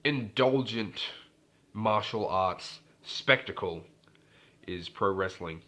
indulgent martial arts spectacle is pro wrestling.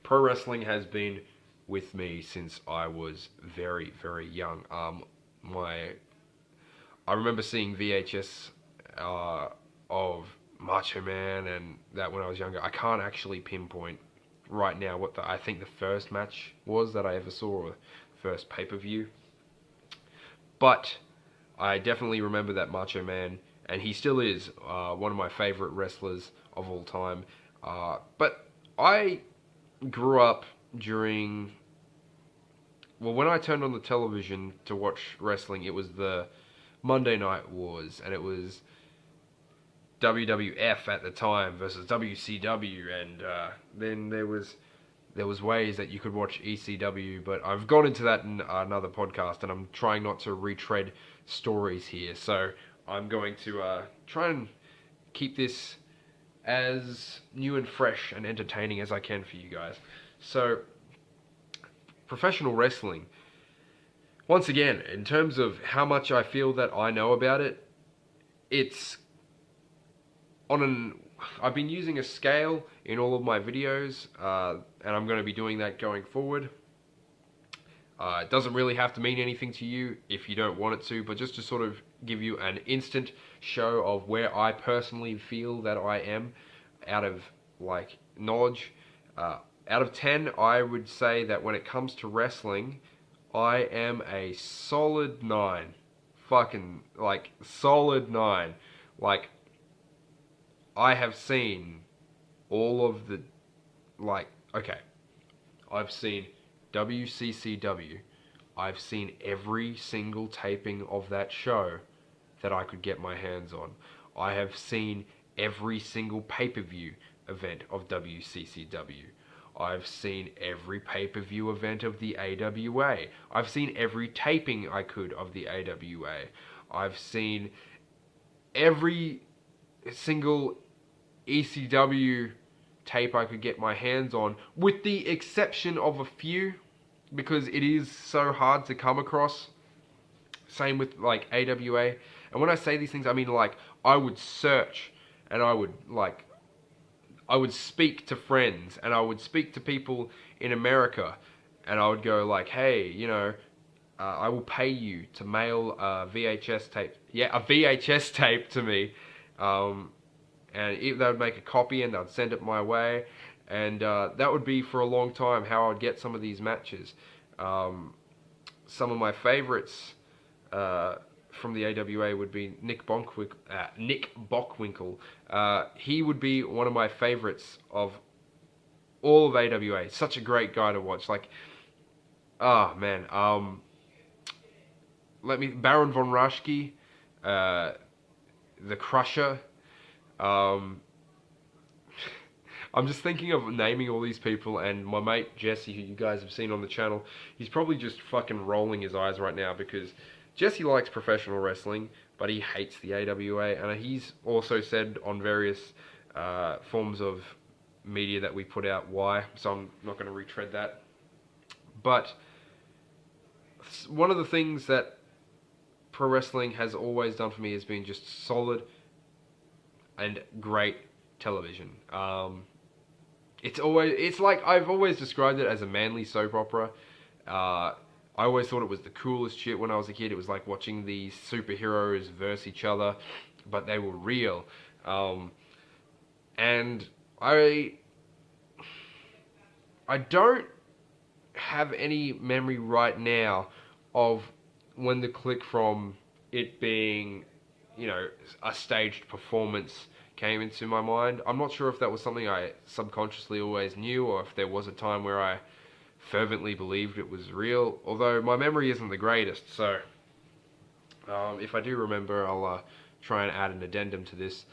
Pro wrestling has been with me since I was very, very young. My I remember seeing VHS of Macho Man and that when I was younger. I can't actually pinpoint right now what I think the first match was that I ever saw, or first pay per view. But I definitely remember that Macho Man, and he still is one of my favorite wrestlers of all time. But I grew up during, well, when I turned on the television to watch wrestling, it was the Monday Night Wars, and it was WWF at the time versus WCW, and then there was ways that you could watch ECW, but I've gone into that in another podcast, and I'm trying not to retread stories here. So I'm going to try and keep this as new and fresh and entertaining as I can for you guys. So, professional wrestling. Once again, in terms of how much I feel that I know about it, it's on an I've been using a scale in all of my videos, and I'm going to be doing that going forward. It doesn't really have to mean anything to you if you don't want it to, but just to sort of give you an instant show of where I personally feel that I am out of like knowledge. Out of 10, I would say that when it comes to wrestling, I am a solid 9. Fucking like solid 9. Like, I have seen all of the, like, okay, I've seen WCCW. I've seen every single taping of that show that I could get my hands on. I have seen every single pay-per-view event of WCCW. I've seen every pay-per-view event of the AWA. I've seen every taping I could of the AWA. I've seen every single ECW tape I could get my hands on, with the exception of a few, because it is so hard to come across. Same with like AWA. And when I say these things, I mean like I would search, and I would speak to friends, and I would speak to people in America, and I would go like, hey, I will pay you to mail a VHS tape. Yeah, a VHS tape to me. And they would make a copy and they'd send it my way. And that would be for a long time how I would get some of these matches. Some of my favorites from the AWA would be Nick Bockwinkel. He would be one of my favorites of all of AWA. Such a great guy to watch. Like, oh man. Baron von Raschke, the Crusher. I'm just thinking of naming all these people, and my mate Jesse, who you guys have seen on the channel, he's probably just fucking rolling his eyes right now, because Jesse likes professional wrestling, but he hates the AWA, and he's also said on various forms of media that we put out why, so I'm not going to retread that. But one of the things that pro wrestling has always done for me has been just solid and great television. It's like I've always described it as a manly soap opera. I always thought it was the coolest shit when I was a kid. It was like watching these superheroes verse each other, but they were real. And I don't have any memory right now of when the click from it being, a staged performance came into my mind. I'm not sure if that was something I subconsciously always knew, or if there was a time where I fervently believed it was real, although my memory isn't the greatest, so if I do remember, I'll try and add an addendum to this.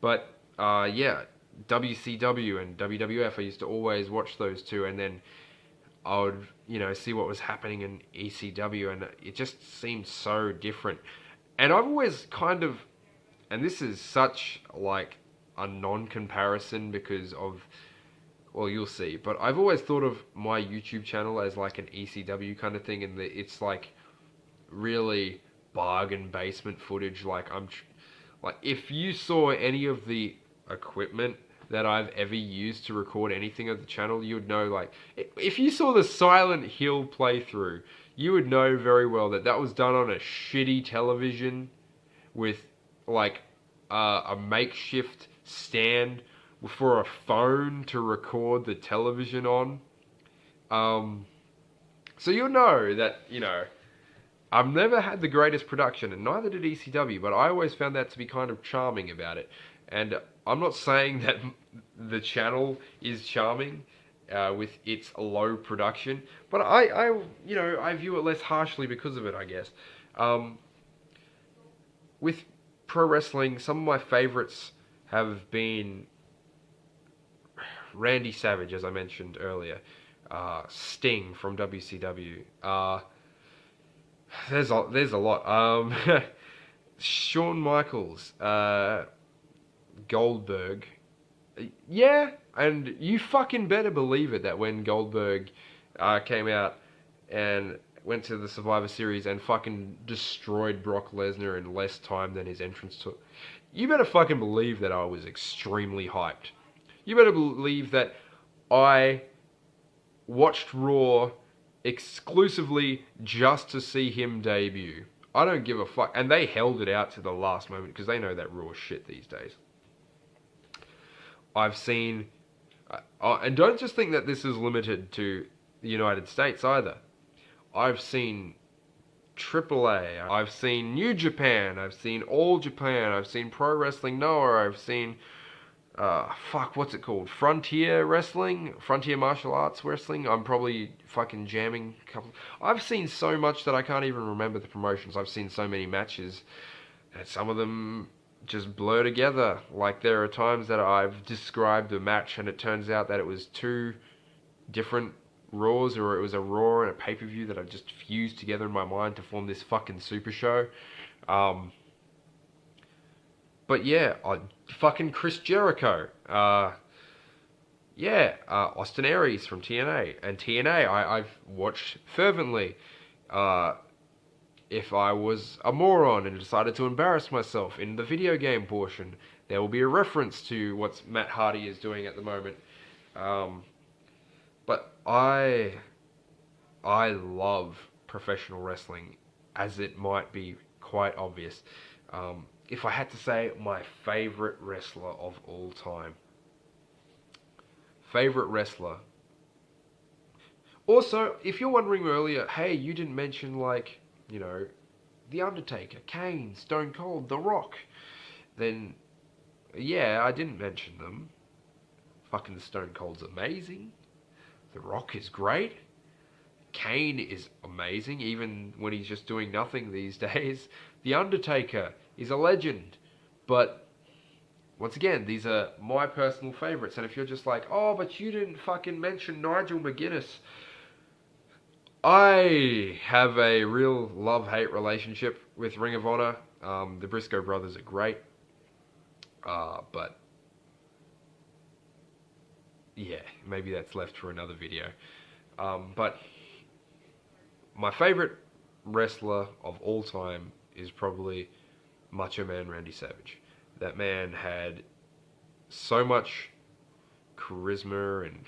But yeah, WCW and WWF, I used to always watch those two, and then I would, see what was happening in ECW, and it just seemed so different. And I've always kind of, and this is such like a non-comparison because of, well, you'll see, but I've always thought of my YouTube channel as like an ECW kind of thing, and it's like really bargain basement footage. Like Like, if you saw any of the equipment that I've ever used to record anything of the channel, you would know, like, if you saw the Silent Hill playthrough, you would know very well that that was done on a shitty television with, like, a makeshift stand for a phone to record the television on. So you'll know that, I've never had the greatest production, and neither did ECW, but I always found that to be kind of charming about it. And I'm not saying that the channel is charming with its low production, but I view it less harshly because of it, I guess. With pro wrestling, some of my favorites have been Randy Savage, as I mentioned earlier, Sting from WCW. There's a lot. Shawn Michaels, Goldberg. Yeah, and you fucking better believe it that when Goldberg came out and went to the Survivor Series and fucking destroyed Brock Lesnar in less time than his entrance took, you better fucking believe that I was extremely hyped. You better believe that I watched Raw exclusively just to see him debut. I don't give a fuck. And they held it out to the last moment because they know that Raw is shit these days. I've seen... and don't just think that this is limited to the United States either. I've seen AAA, I've seen New Japan, I've seen All Japan, I've seen Pro Wrestling Noah, I've seen... what's it called? Frontier Wrestling? Frontier Martial Arts Wrestling? I'm probably fucking jamming a couple... I've seen so much that I can't even remember the promotions. I've seen so many matches, and some of them just blur together. Like, there are times that I've described a match, and it turns out that it was two different Raws, or it was a Raw and a pay-per-view that I've just fused together in my mind to form this fucking super show. But yeah, fucking Chris Jericho. Austin Aries from TNA. And TNA, I've watched fervently. If I was a moron and decided to embarrass myself in the video game portion, there will be a reference to what Matt Hardy is doing at the moment. But I love professional wrestling, as it might be quite obvious. If I had to say my favorite wrestler of all time. Favorite wrestler. Also, if you're wondering earlier, hey, you didn't mention, like, The Undertaker, Kane, Stone Cold, The Rock. Then, yeah, I didn't mention them. Fucking Stone Cold's amazing. The Rock is great. Kane is amazing, even when he's just doing nothing these days. The Undertaker is a legend. But, once again, these are my personal favorites. And if you're just like, oh, but you didn't fucking mention Nigel McGuinness. I have a real love-hate relationship with Ring of Honor. The Briscoe brothers are great. But, yeah, maybe that's left for another video. But my favorite wrestler of all time is probably Macho Man Randy Savage. That man had so much charisma and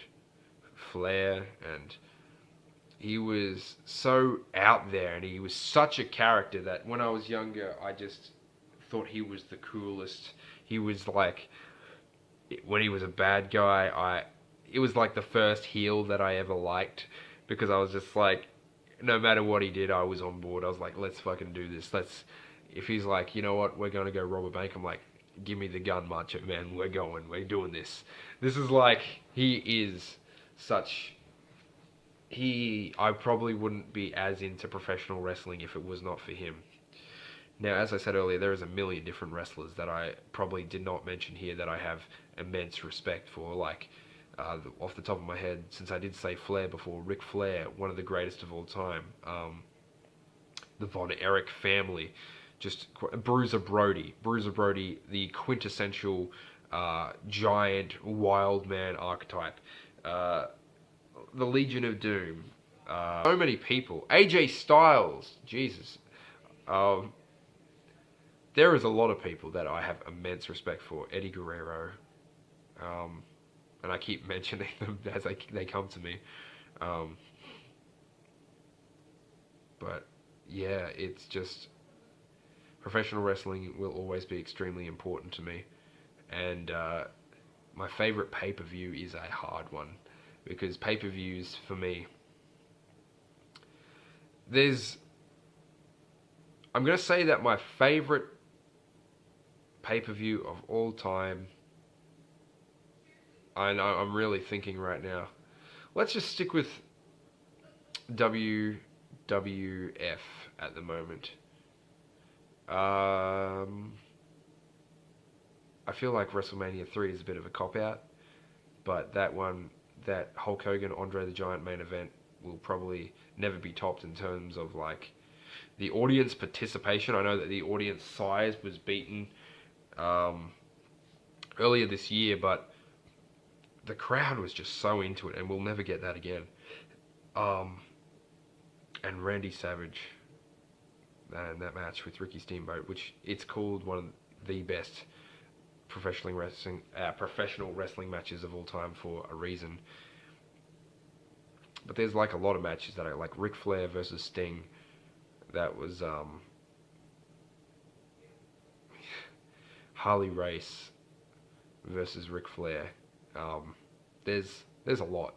flair, and he was so out there, and he was such a character that when I was younger, I just thought he was the coolest. He was like, when he was a bad guy, it was like the first heel that I ever liked, because I was just like, no matter what he did, I was on board. I was like, let's fucking do this. If he's like, you know what, we're going to go rob a bank, I'm like, give me the gun, Macho Man. We're doing this. This is like, he is such... I probably wouldn't be as into professional wrestling if it was not for him. Now, as I said earlier, there is a million different wrestlers that I probably did not mention here that I have immense respect for. Like, off the top of my head, since I did say Flair before, Ric Flair, one of the greatest of all time. The Von Erich family. Just Bruiser Brody, the quintessential giant wild man archetype. The Legion of Doom. So many people. AJ Styles, Jesus. there is a lot of people that I have immense respect for. Eddie Guerrero, and I keep mentioning them as they come to me. Um, but yeah, it's just professional wrestling will always be extremely important to me, and my favorite pay-per-view is a hard one because pay-per-views for me, I'm gonna say that my favorite pay-per-view of all time, I know I'm really thinking right now. Let's just stick with WWF at the moment. I feel like WrestleMania 3 is a bit of a cop-out, but that Hulk Hogan Andre the Giant main event will probably never be topped in terms of like the audience participation. I know that the audience size was beaten earlier this year, but the crowd was just so into it, and we'll never get that again. And Randy Savage, and that match with Ricky Steamboat, which it's called one of the best professional wrestling matches of all time for a reason. But there's like a lot of matches that I like. Ric Flair versus Sting, that was Harley Race versus Ric Flair. There's a lot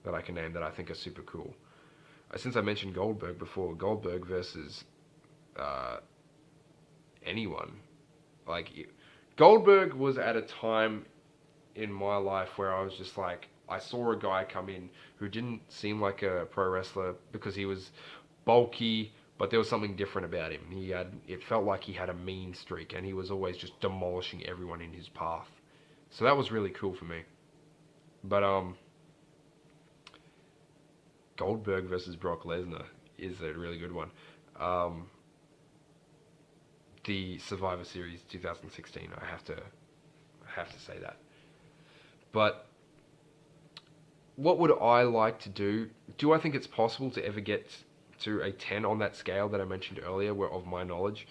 that I can name that I think are super cool. Since I mentioned Goldberg before, Goldberg versus anyone, like Goldberg was at a time in my life where I was just like, I saw a guy come in who didn't seem like a pro wrestler because he was bulky, but there was something different about him. It felt like he had a mean streak, and he was always just demolishing everyone in his path. So that was really cool for me. But Goldberg versus Brock Lesnar is a really good one. The Survivor Series 2016, I have to say that. But what would I like to do? Do I think it's possible to ever get to a 10 on that scale that I mentioned earlier, of my knowledge?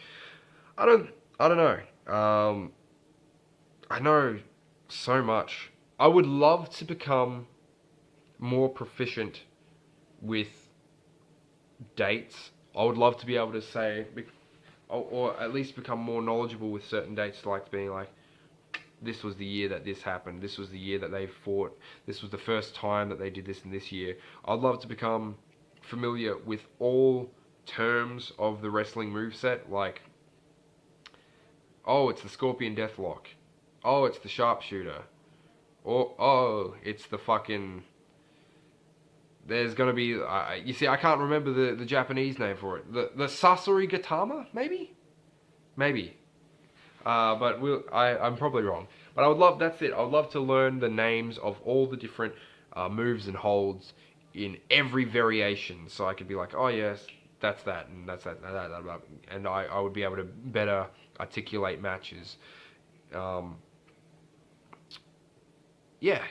I don't know. I know so much. I would love to become more proficient with dates. I would love to be able to say, or at least become more knowledgeable with certain dates, like being like, this was the year that this happened, this was the year that they fought, this was the first time that they did this in this year. I'd love to become familiar with all terms of the wrestling moveset, like, oh, it's the Scorpion Deathlock, oh, it's the Sharpshooter, or, oh, it's the fucking, there's gonna be, you see, I can't remember the Japanese name for it, the Sasori Gatama, maybe. But I'm probably wrong. But I would love, that's it. I would love to learn the names of all the different moves and holds in every variation. So I could be like, oh yes, that's that, and that's that. And I would be able to better articulate matches. Yeah.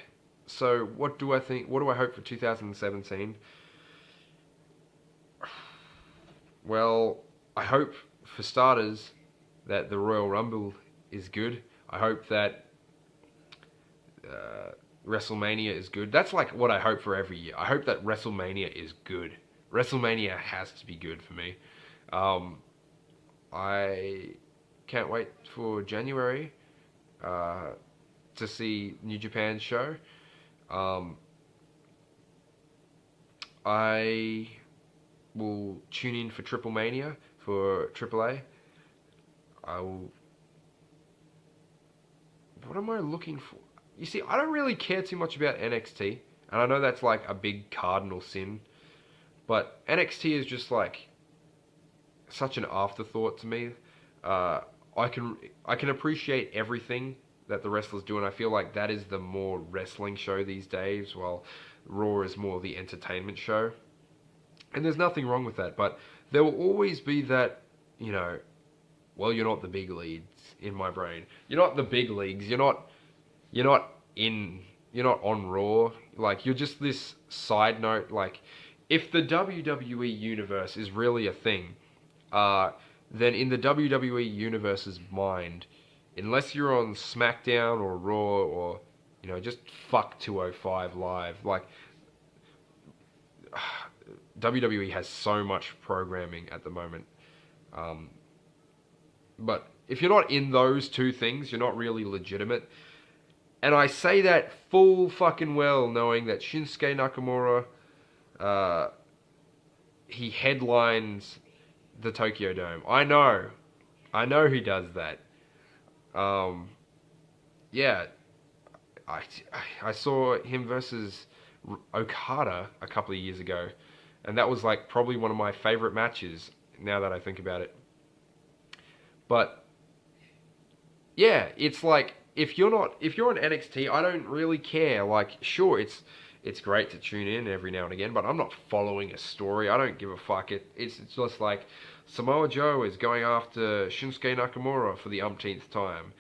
So what do I think? What do I hope for 2017? Well, I hope, for starters, that the Royal Rumble is good. I hope that WrestleMania is good. That's like what I hope for every year. I hope that WrestleMania is good. WrestleMania has to be good for me. I can't wait for January to see New Japan's show. I will tune in for Triple Mania for AAA. What am I looking for? You see, I don't really care too much about NXT, and I know that's like a big cardinal sin, but NXT is just like such an afterthought to me. I can appreciate everything that the wrestlers do, and I feel like that is the more wrestling show these days, while Raw is more the entertainment show. And there's nothing wrong with that, but there will always be that, you know, well, you're not the big leagues in my brain. You're not the big leagues. You're not on Raw. Like, you're just this side note. Like, if the WWE universe is really a thing, then in the WWE Universe's mind, unless you're on SmackDown or Raw or, just fuck 205 Live, like, WWE has so much programming at the moment. But if you're not in those two things, you're not really legitimate. And I say that full fucking well, knowing that Shinsuke Nakamura, he headlines the Tokyo Dome. I know he does that. Yeah, I saw him versus Okada a couple of years ago, and that was like probably one of my favorite matches now that I think about it. But yeah, it's like if you're on NXT, I don't really care. Like, sure, it's great to tune in every now and again, but I'm not following a story. I don't give a fuck. It's just like Samoa Joe is going after Shinsuke Nakamura for the umpteenth time.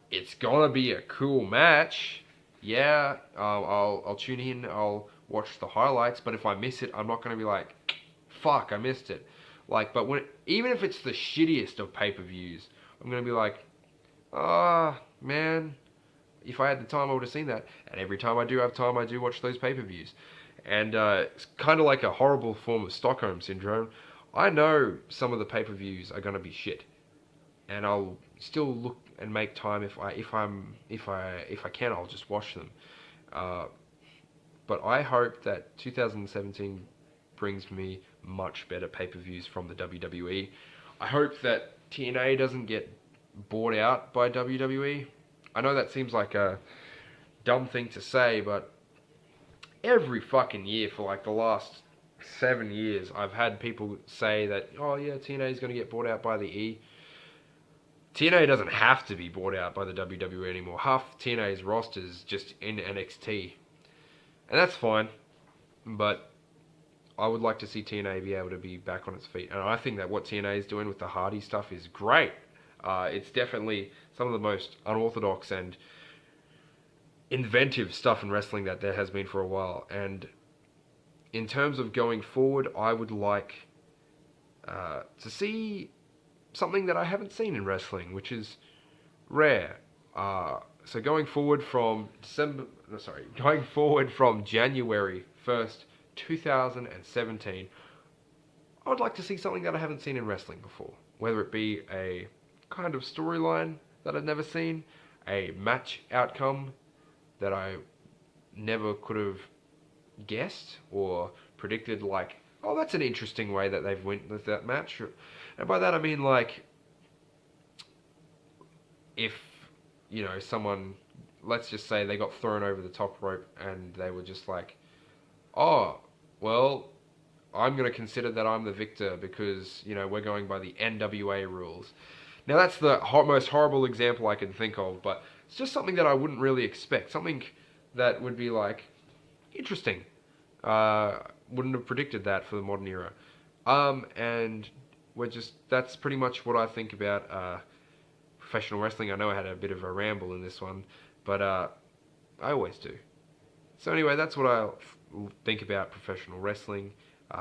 It's gonna be a cool match. Yeah, I'll tune in. I'll watch the highlights. But if I miss it, I'm not gonna be like, fuck, I missed it. Like, but even if it's the shittiest of pay-per-views, I'm gonna be like, man, if I had the time, I would have seen that. And every time I do have time, I do watch those pay-per-views. And it's kind of like a horrible form of Stockholm Syndrome. I know some of the pay-per-views are gonna be shit, and I'll still look and make time if I can. I'll just watch them. But I hope that 2017 brings me much better pay-per-views from the WWE. I hope that TNA doesn't get bought out by WWE. I know that seems like a dumb thing to say, but every fucking year for like the last 7 years, I've had people say that, oh yeah, TNA is going to get bought out by the E. TNA doesn't have to be bought out by the WWE anymore. Half TNA's roster is just in NXT. And that's fine. But I would like to see TNA be able to be back on its feet. And I think that what TNA is doing with the Hardy stuff is great. It's definitely some of the most unorthodox and inventive stuff in wrestling that there has been for a while. And in terms of going forward, I would like to see something that I haven't seen in wrestling, which is rare. So going forward from January 1st, 2017, I would like to see something that I haven't seen in wrestling before. Whether it be a kind of storyline that I've never seen, a match outcome that I never could have guessed or predicted, like, oh, that's an interesting way that they've went with that match. And by that I mean, like, if, someone, let's just say they got thrown over the top rope and they were just like, oh, well, I'm going to consider that I'm the victor because, we're going by the NWA rules. Now, that's the most horrible example I can think of, but it's just something that I wouldn't really expect. Something that would be like, interesting. Wouldn't have predicted that for the modern era. And that's pretty much what I think about professional wrestling. I know I had a bit of a ramble in this one, but I always do. So anyway, that's what I think about professional wrestling.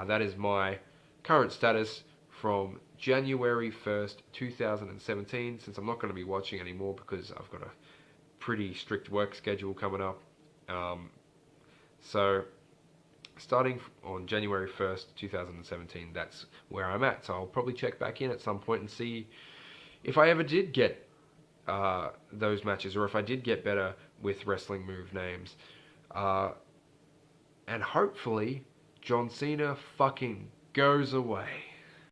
That is my current status from January 1st, 2017, since I'm not going to be watching anymore because I've got a pretty strict work schedule coming up. So starting on January 1st, 2017, that's where I'm at. So I'll probably check back in at some point and see if I ever did get those matches, or if I did get better with wrestling move names. And hopefully John Cena fucking goes away.